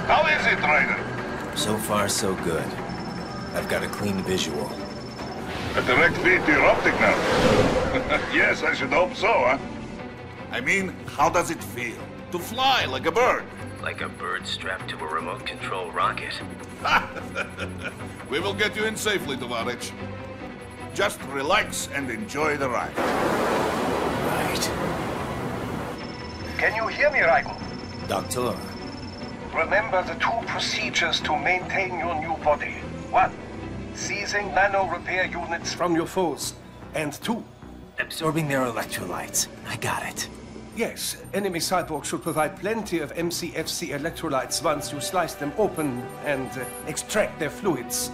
How is it, Ryder? So far, so good. I've got a clean visual. A direct feed to your optic now. Yes, I should hope so, huh? I mean, how does it feel? To fly like a bird? Like a bird strapped to a remote control rocket. We will get you in safely, Tovarich. Just relax and enjoy the ride. Right. Can you hear me, Raiko? Doctor. Remember the two procedures to maintain your new body. 1. Seizing nano repair units from your foes. And 2. Absorbing their electrolytes. I got it. Yes, enemy cyborgs should provide plenty of MCFC electrolytes once you slice them open and extract their fluids.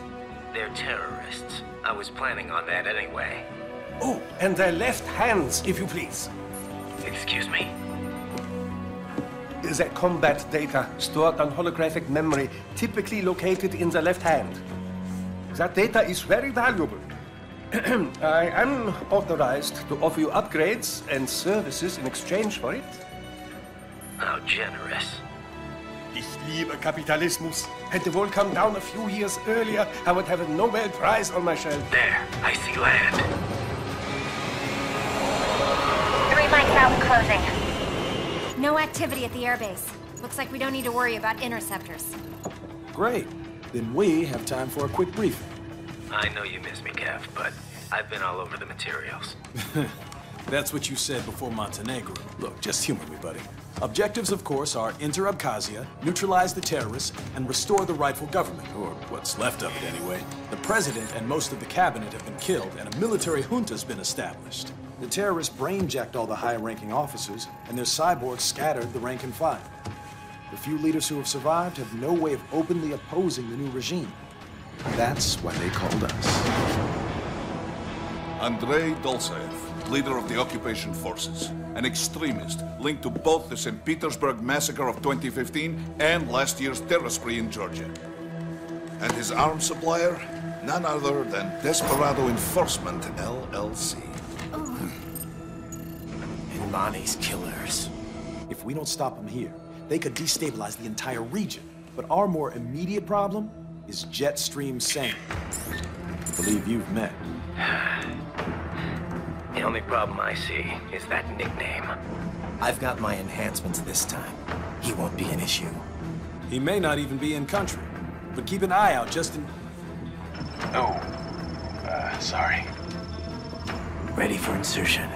They're terrorists. I was planning on that anyway. Oh, and their left hands, if you please. Excuse me? The combat data stored on holographic memory, typically located in the left hand. That data is very valuable. I am authorized to offer you upgrades and services in exchange for it. How generous. Ich liebe Kapitalismus. Had the wall come down a few years earlier, I would have a Nobel Prize on my shelf. There, I see land. 3 mics out and closing. No activity at the airbase. Looks like we don't need to worry about interceptors. Great. Then we have time for a quick briefing. I know you miss me, Kev, but I've been all over the materials. That's what you said before Montenegro. Look, just humor me, buddy. Objectives, of course, are enter Abkhazia, neutralize the terrorists, and restore the rightful government, or what's left of it anyway. The president and most of the cabinet have been killed, and a military junta's been established. The terrorists brain-jacked all the high-ranking officers, and their cyborgs scattered the rank and file. The few leaders who have survived have no way of openly opposing the new regime. That's why they called us. Andrei Dolzaev, leader of the occupation forces, an extremist linked to both the St. Petersburg massacre of 2015 and last year's terror spree in Georgia. And his arms supplier, none other than Desperado Enforcement, LLC. Ilmani's killers. If we don't stop them here, they could destabilize the entire region. But our more immediate problem is Jetstream Sam. I believe you've met. The only problem I see is that nickname. I've got my enhancements this time. He won't be an issue. He may not even be in country, but keep an eye out just in... Oh, sorry. Ready for insertion.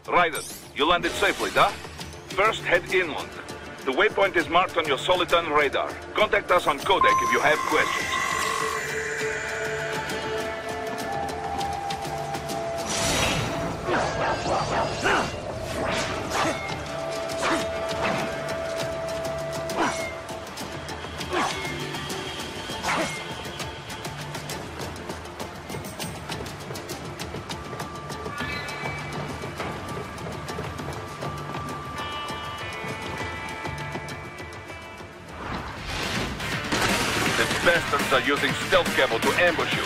Ryder, you landed safely, da? First, head inland. The waypoint is marked on your Soliton radar. Contact us on codec if you have questions. Bastards are using stealth cable to ambush you.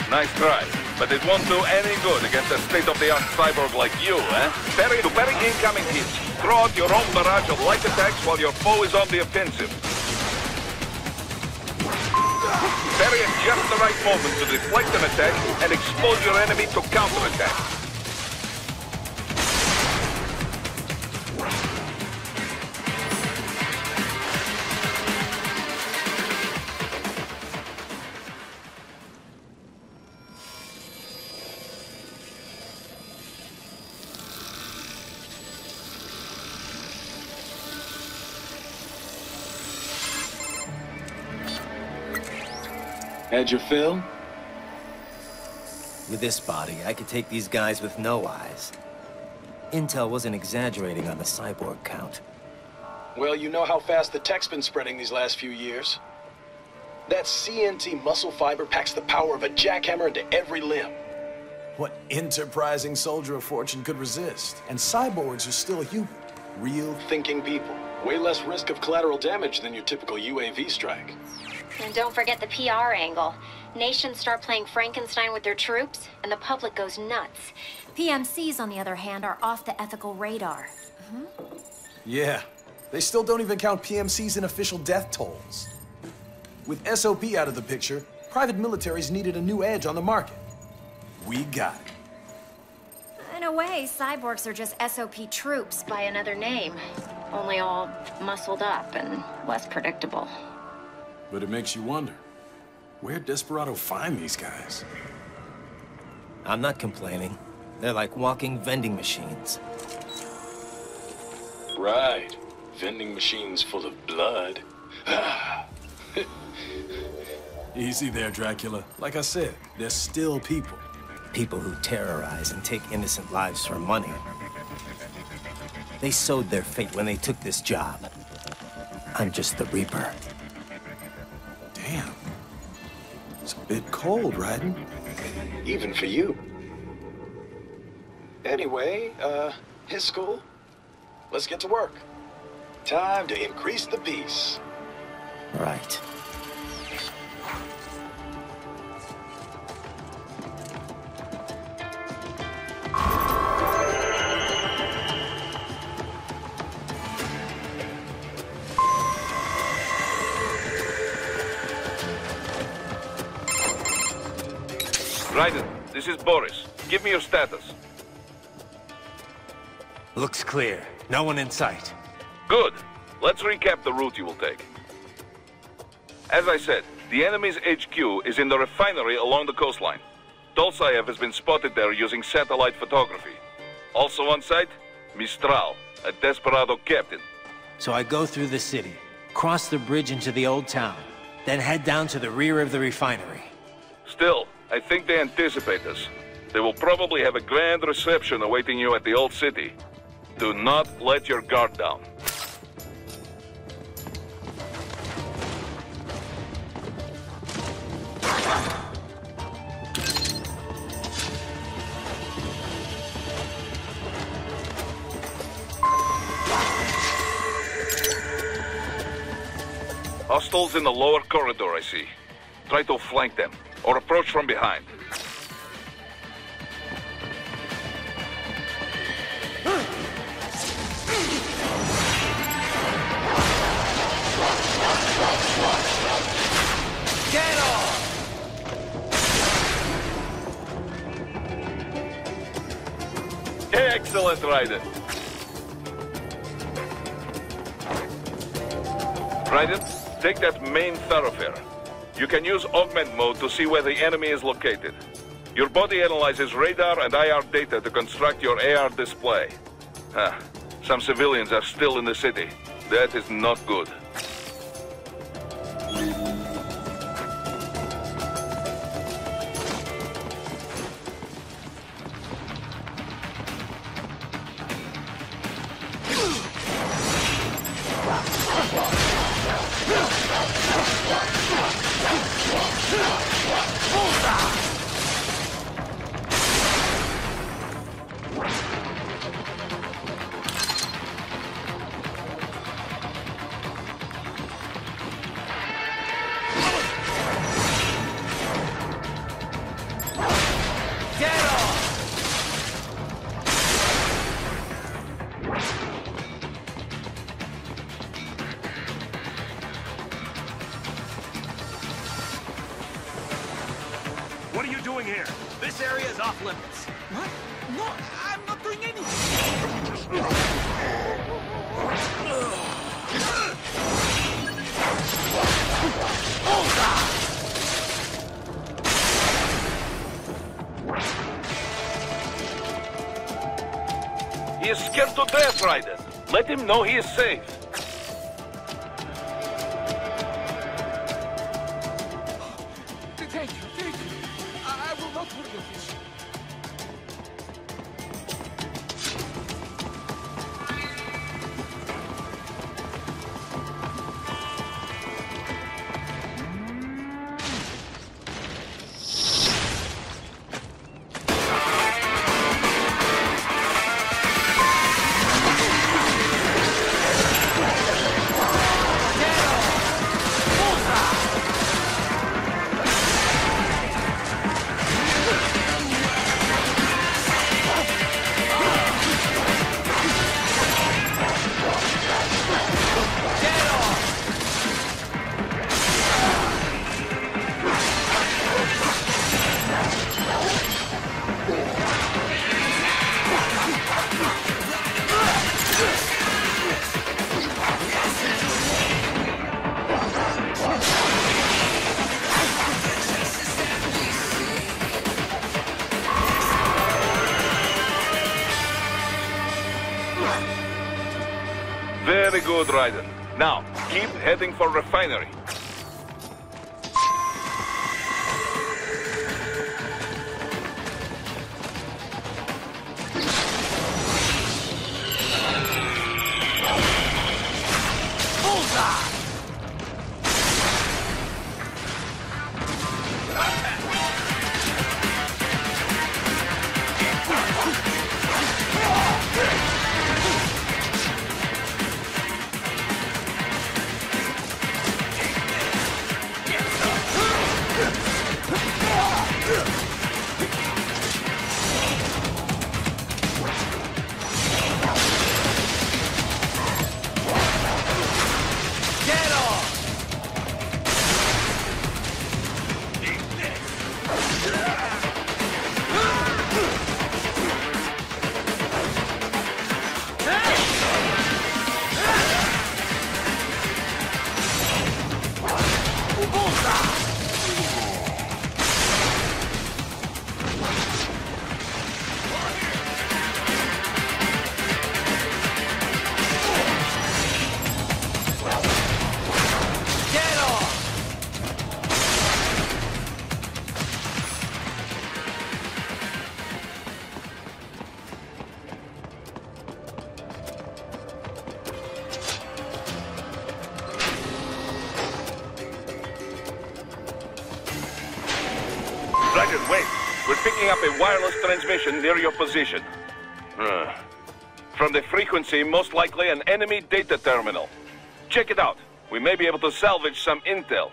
Nice try, but it won't do any good against a state-of-the-art cyborg like you, eh? Parry incoming hits. Throw out your own barrage of light attacks while your foe is on the offensive. Parry at just the right moment to deflect an attack and expose your enemy to counterattack. Had your fill? With this body, I could take these guys with no eyes. Intel wasn't exaggerating on the cyborg count. Well, you know how fast the tech's been spreading these last few years. That CNT muscle fiber packs the power of a jackhammer into every limb. What enterprising soldier of fortune could resist? And cyborgs are still human. Real thinking people. Way less risk of collateral damage than your typical UAV strike. And don't forget the PR angle. Nations start playing Frankenstein with their troops, and the public goes nuts. PMCs, on the other hand, are off the ethical radar. Yeah. They still don't even count PMCs in official death tolls. With SOP out of the picture, private militaries needed a new edge on the market. We got it. In a way, cyborgs are just SOP troops by another name. Only all muscled up and less predictable. But it makes you wonder, where'd Desperado find these guys? I'm not complaining. They're like walking vending machines. Right. Vending machines full of blood. Easy there, Dracula. Like I said, they're still people. People who terrorize and take innocent lives for money. They sowed their fate when they took this job. I'm just the Reaper. Damn. It's a bit cold, Raiden. Even for you. Anyway, his school? Let's get to work. Time to increase the peace. Right. Raiden, this is Boris. Give me your status. Looks clear. No one in sight. Good. Let's recap the route you will take. As I said, the enemy's HQ is in the refinery along the coastline. Dolsaev has been spotted there using satellite photography. Also on site, Mistral, a Desperado captain. So I go through the city, cross the bridge into the old town, then head down to the rear of the refinery. Still, I think they anticipate us. They will probably have a grand reception awaiting you at the old city. Do not let your guard down. Hostiles in the lower corridor, I see. Try to flank them, or approach from behind. Get off! Excellent, Raiden. Raiden, take that main thoroughfare. You can use augment mode to see where the enemy is located. Your body analyzes radar and IR data to construct your AR display. Some civilians are still in the city. That is not good. What are you doing here? This area is off limits. What? No, I'm not doing anything. He is scared to death, Raiden. Let him know he is safe. Thank you, thank you. I will not forget this. Very good, Raiden. Now, keep heading for refinery. Dragon, wait. We're picking up a wireless transmission near your position. From the frequency, most likely an enemy data terminal. Check it out. We may be able to salvage some intel.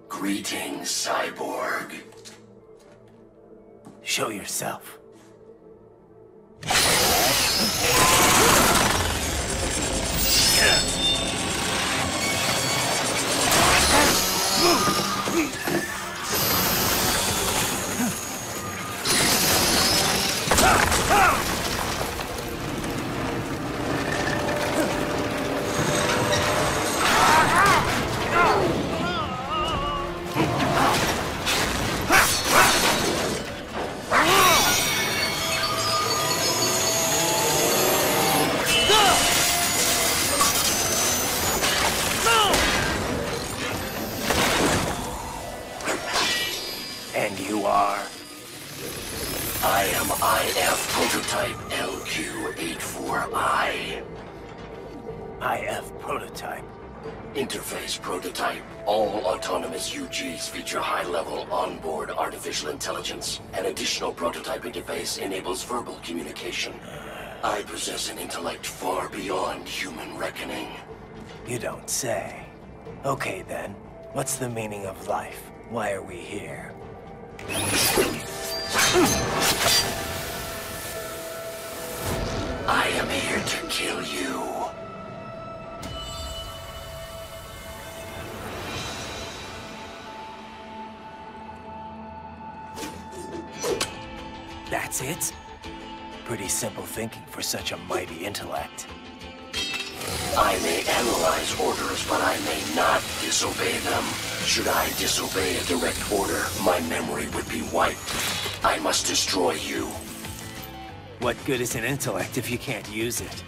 Greetings, cyborg. Show yourself. And you are? I am IF prototype LQ84I. IF prototype. Interface prototype. All autonomous UGs feature high-level onboard artificial intelligence. An additional prototype interface enables verbal communication. I possess an intellect far beyond human reckoning. You don't say. Okay then, what's the meaning of life? Why are we here? I am here to kill you. That's it? Pretty simple thinking for such a mighty intellect. I may analyze orders, but I may not disobey them. Should I disobey a direct order, my memory would be wiped. I must destroy you. What good is an intellect if you can't use it?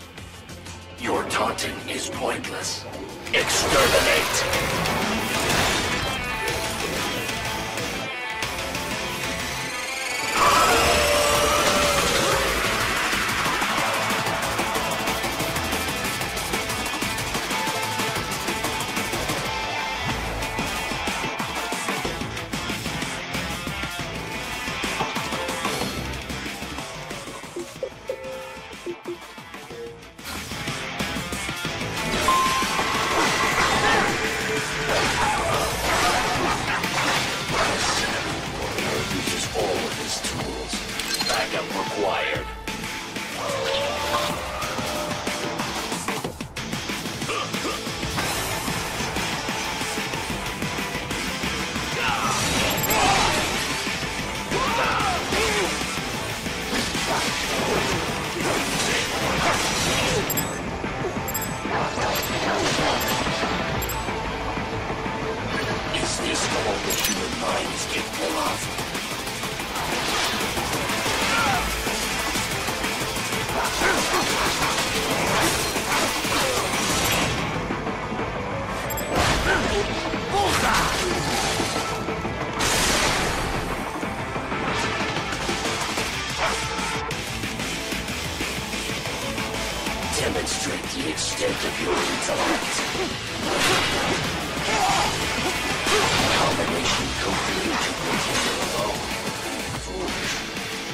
Your taunting is pointless. Exterminate! Demonstrate the extent of your intellect. Combination complete to continue alone. Foolish.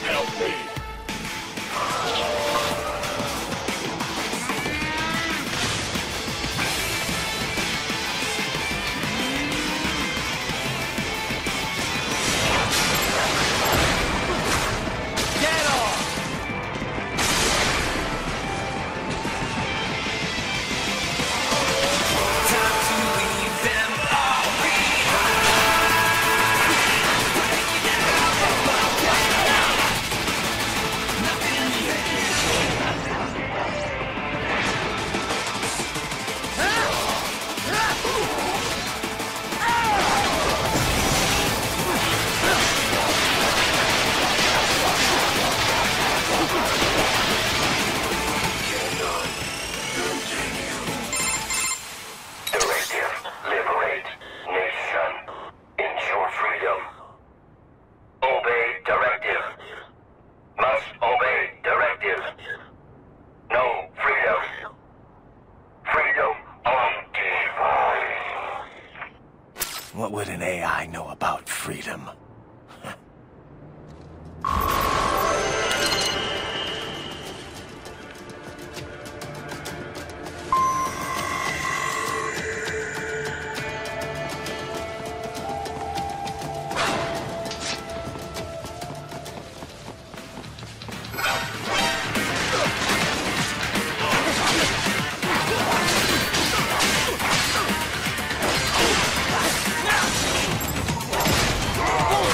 Help me. What would an AI know about freedom? Oh!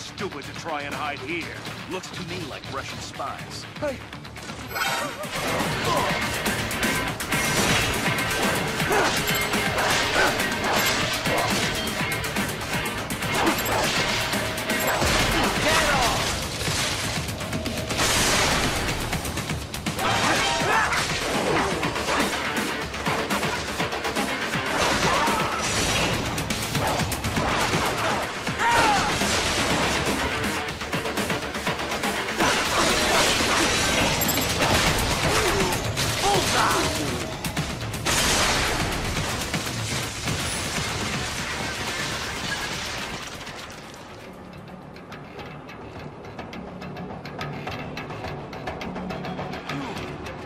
stupid to try and hide here. Looks to me like Russian spies. Hey.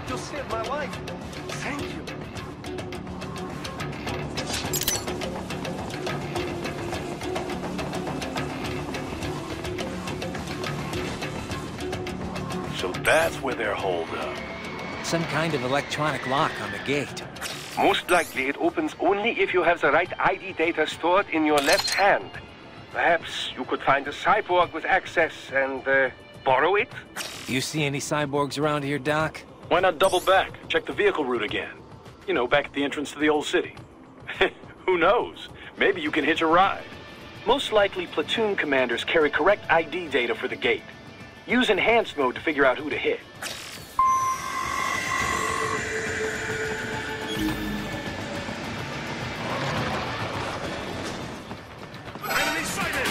You saved my life. Thank you. So that's where they're holed up. Some kind of electronic lock on the gate. Most likely it opens only if you have the right ID data stored in your left hand. Perhaps you could find a cyborg with access and borrow it? You see any cyborgs around here, Doc? Why not double back? Check the vehicle route again. You know, back at the entrance to the old city. Who knows? Maybe you can hitch a ride. Most likely, platoon commanders carry correct ID data for the gate. Use enhanced mode to figure out who to hit. Enemy sighted!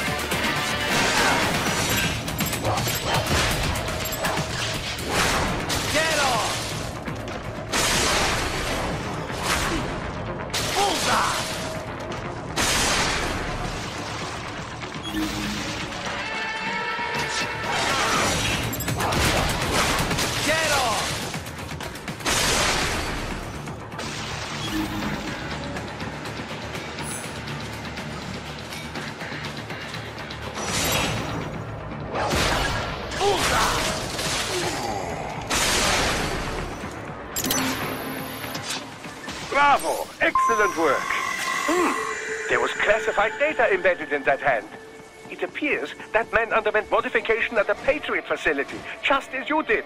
Get off! Bullseye! Get off! Bravo! Excellent work! There was classified data embedded in that hand. It appears that man underwent modification at the Patriot facility, just as you did.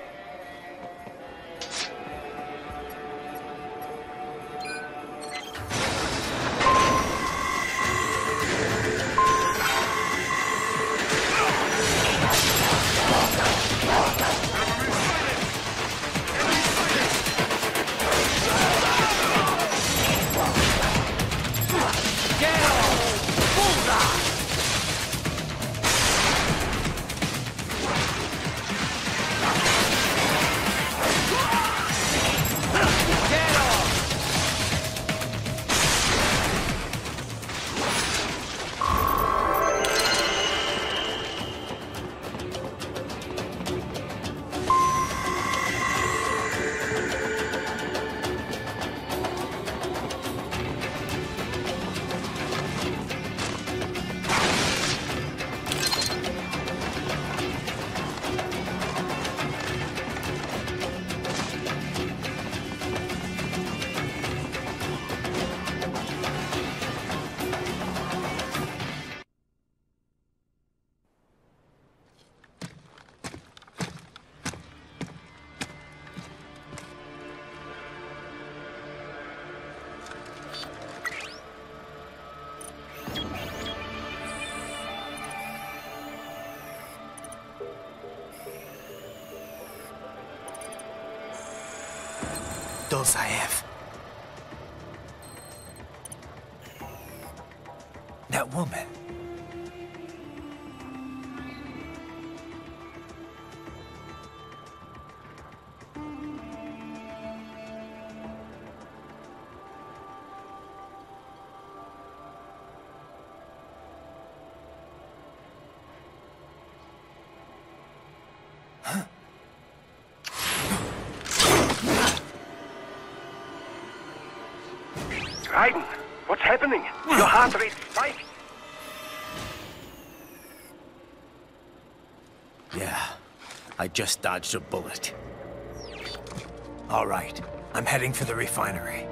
Dolzaev. That woman. Raiden, what's happening? Your heart rate spiked. Yeah, I just dodged a bullet. All right, I'm heading for the refinery.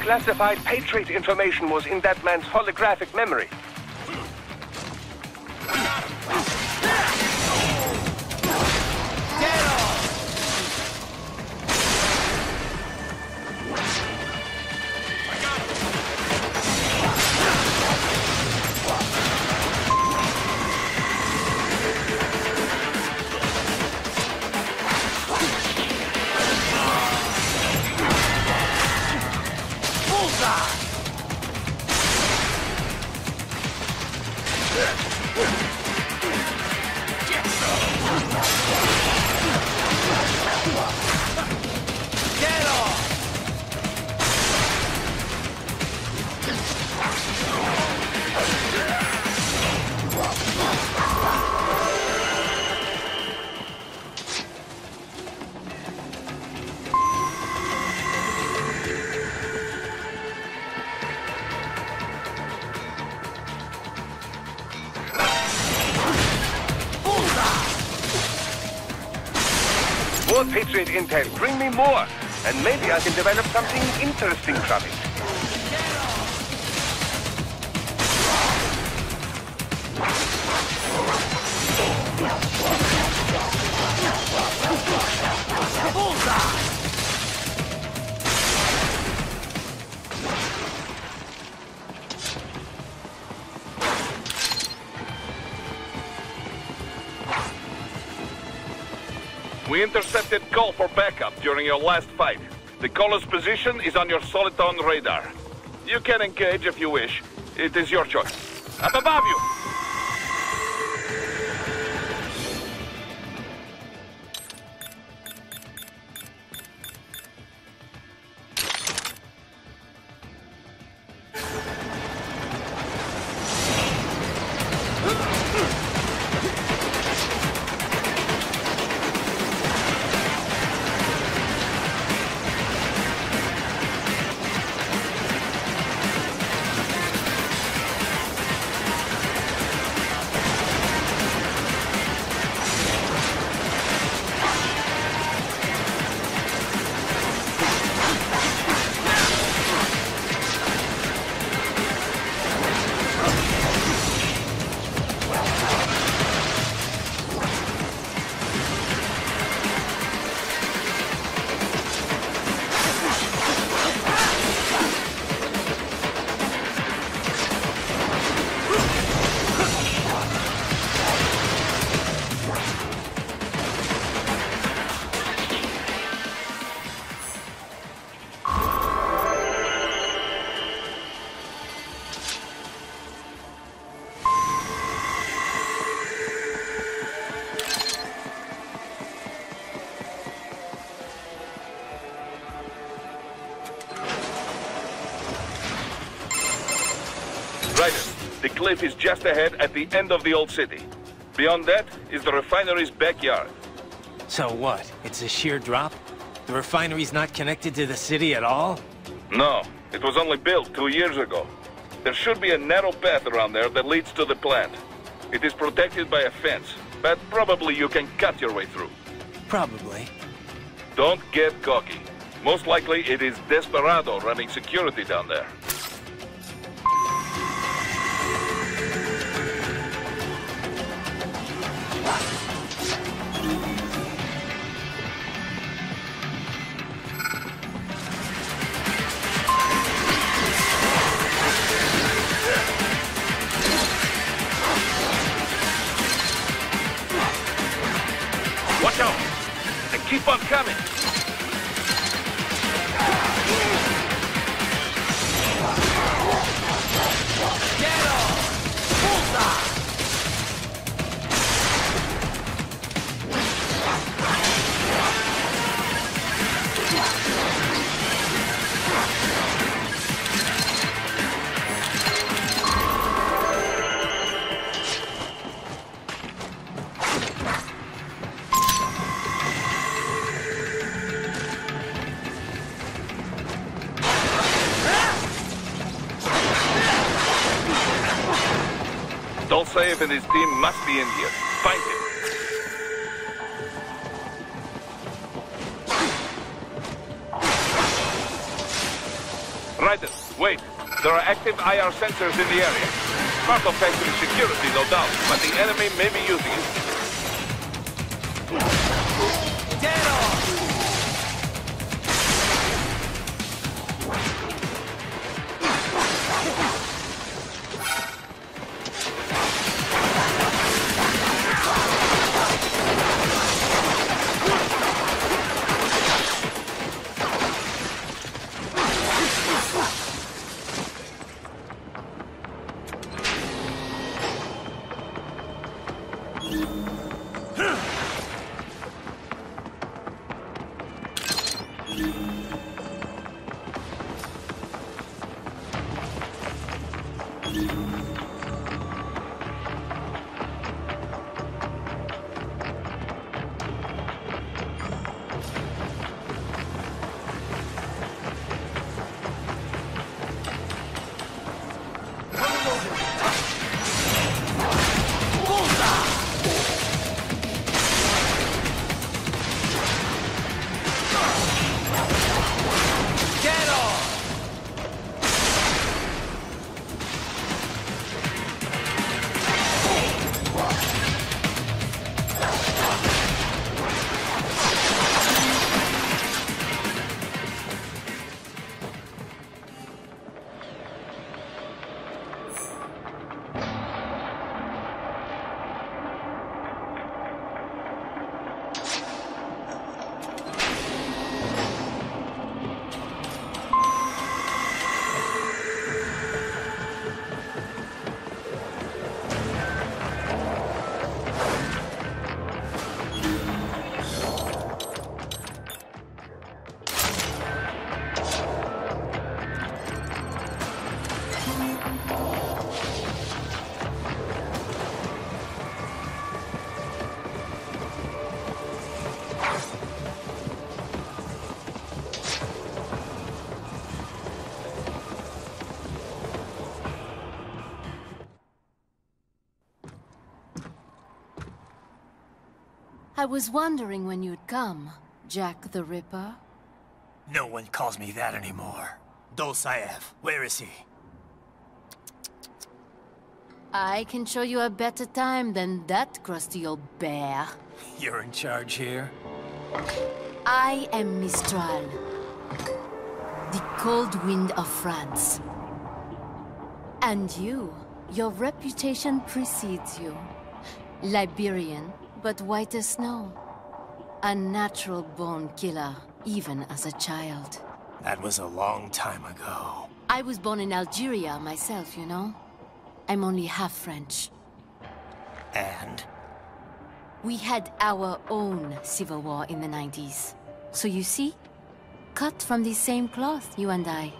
classified Patriot information was in that man's holographic memory. More Patriot intel, bring me more, and maybe I can develop something interesting from it. We intercepted call for backup during your last fight. The caller's position is on your Soliton radar. You can engage if you wish. It is your choice. Up above you! The cliff is just ahead at the end of the old city. Beyond that is the refinery's backyard. So what? It's a sheer drop? The refinery's not connected to the city at all? No, it was only built 2 years ago. There should be a narrow path around there that leads to the plant. It is protected by a fence, but probably you can cut your way through. Probably. Don't get cocky. Most likely it is Desperado running security down there. Watch out! They keep on coming! Get off! Bullseye! Dolsaev and his team must be in here. Find him. Right There are active IR sensors in the area. Part of factory security, no doubt, but the enemy may be using it. Get off! I was wondering when you'd come, Jack the Ripper. No one calls me that anymore. Dolsaev, where is he? I can show you a better time than that crusty old bear. You're in charge here? I am Mistral, the cold wind of France. And you, your reputation precedes you. Liberian, but white as snow. A natural-born killer, even as a child. That was a long time ago. I was born in Algeria myself, you know? I'm only half French. And? We had our own civil war in the 90s. So you see? Cut from the same cloth, you and I.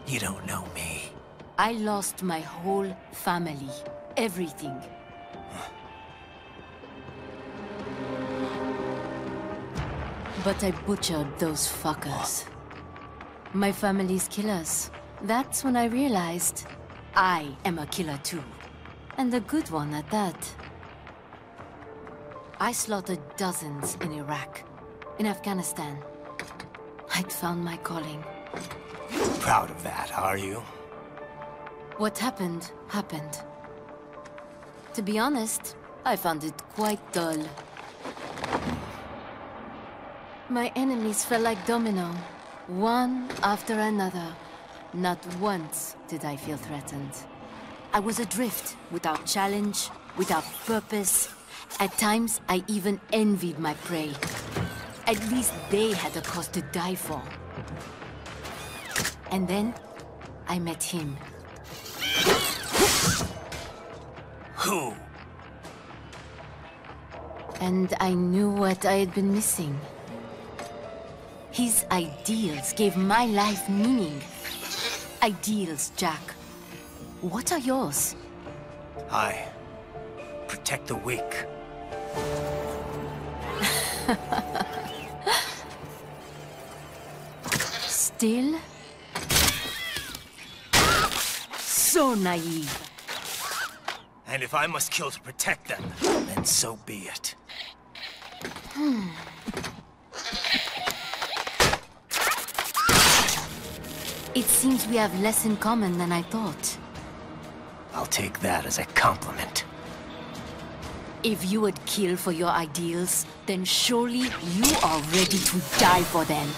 You don't know me. I lost my whole family. Everything. But I butchered those fuckers. My family's killers. That's when I realized I am a killer too. And a good one at that. I slaughtered dozens in Iraq, in Afghanistan. I'd found my calling. Proud of that, are you? What happened, happened. To be honest, I found it quite dull. My enemies fell like domino, one after another. Not once did I feel threatened. I was adrift, without challenge, without purpose. At times, I even envied my prey. At least they had a cause to die for. And then, I met him. Who? And I knew what I had been missing. His ideals gave my life meaning. Ideals, Jack. What are yours? I protect the weak. Still? So naive. And if I must kill to protect them, then so be it. It seems we have less in common than I thought. I'll take that as a compliment. If you would kill for your ideals, then surely you are ready to die for them.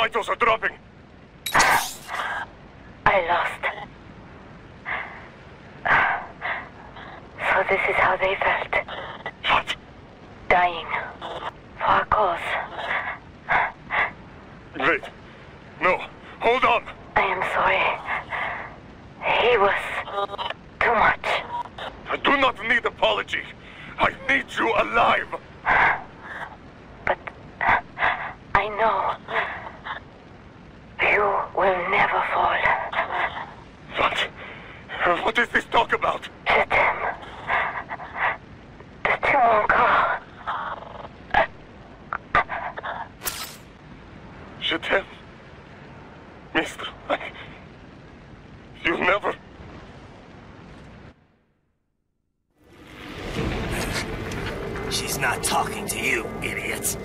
vitals are dropping. I lost. So this is how they felt. What? Dying. For a cause. Wait. No. Hold on. I am sorry. He was too much. I do not need apology. I need you alive. But I know you will never fall. What? What is this talk about? Je t'aime. De tout mon corps. Je t'aime. Mister, you never... She's not talking to you, idiot.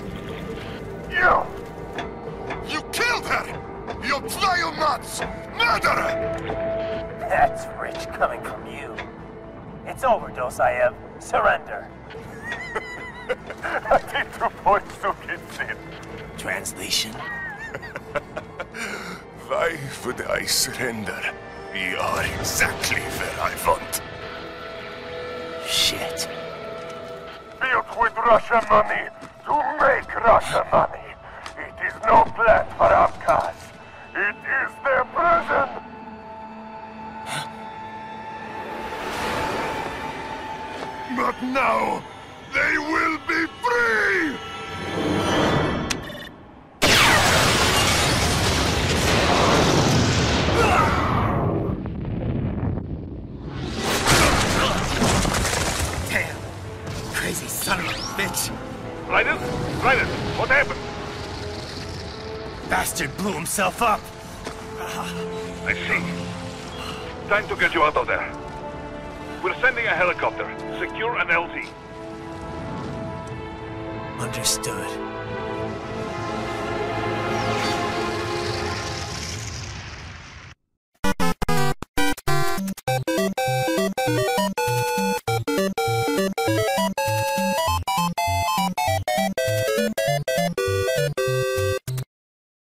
You! You killed her! You vile nuts! Murderer! That's rich coming from you. It's overdose, I have. Surrender. Translation? Why would I surrender? You are exactly where I want. Shit. Built with Russian money to make Russian money. It is no plan for outcasts. It is their prison. But now, they will be free! Damn! Crazy son of a bitch! Raiden? Raiden, what happened? Bastard blew himself up! I see. Time to get you out of there. We're sending a helicopter. Secure an LZ. Understood.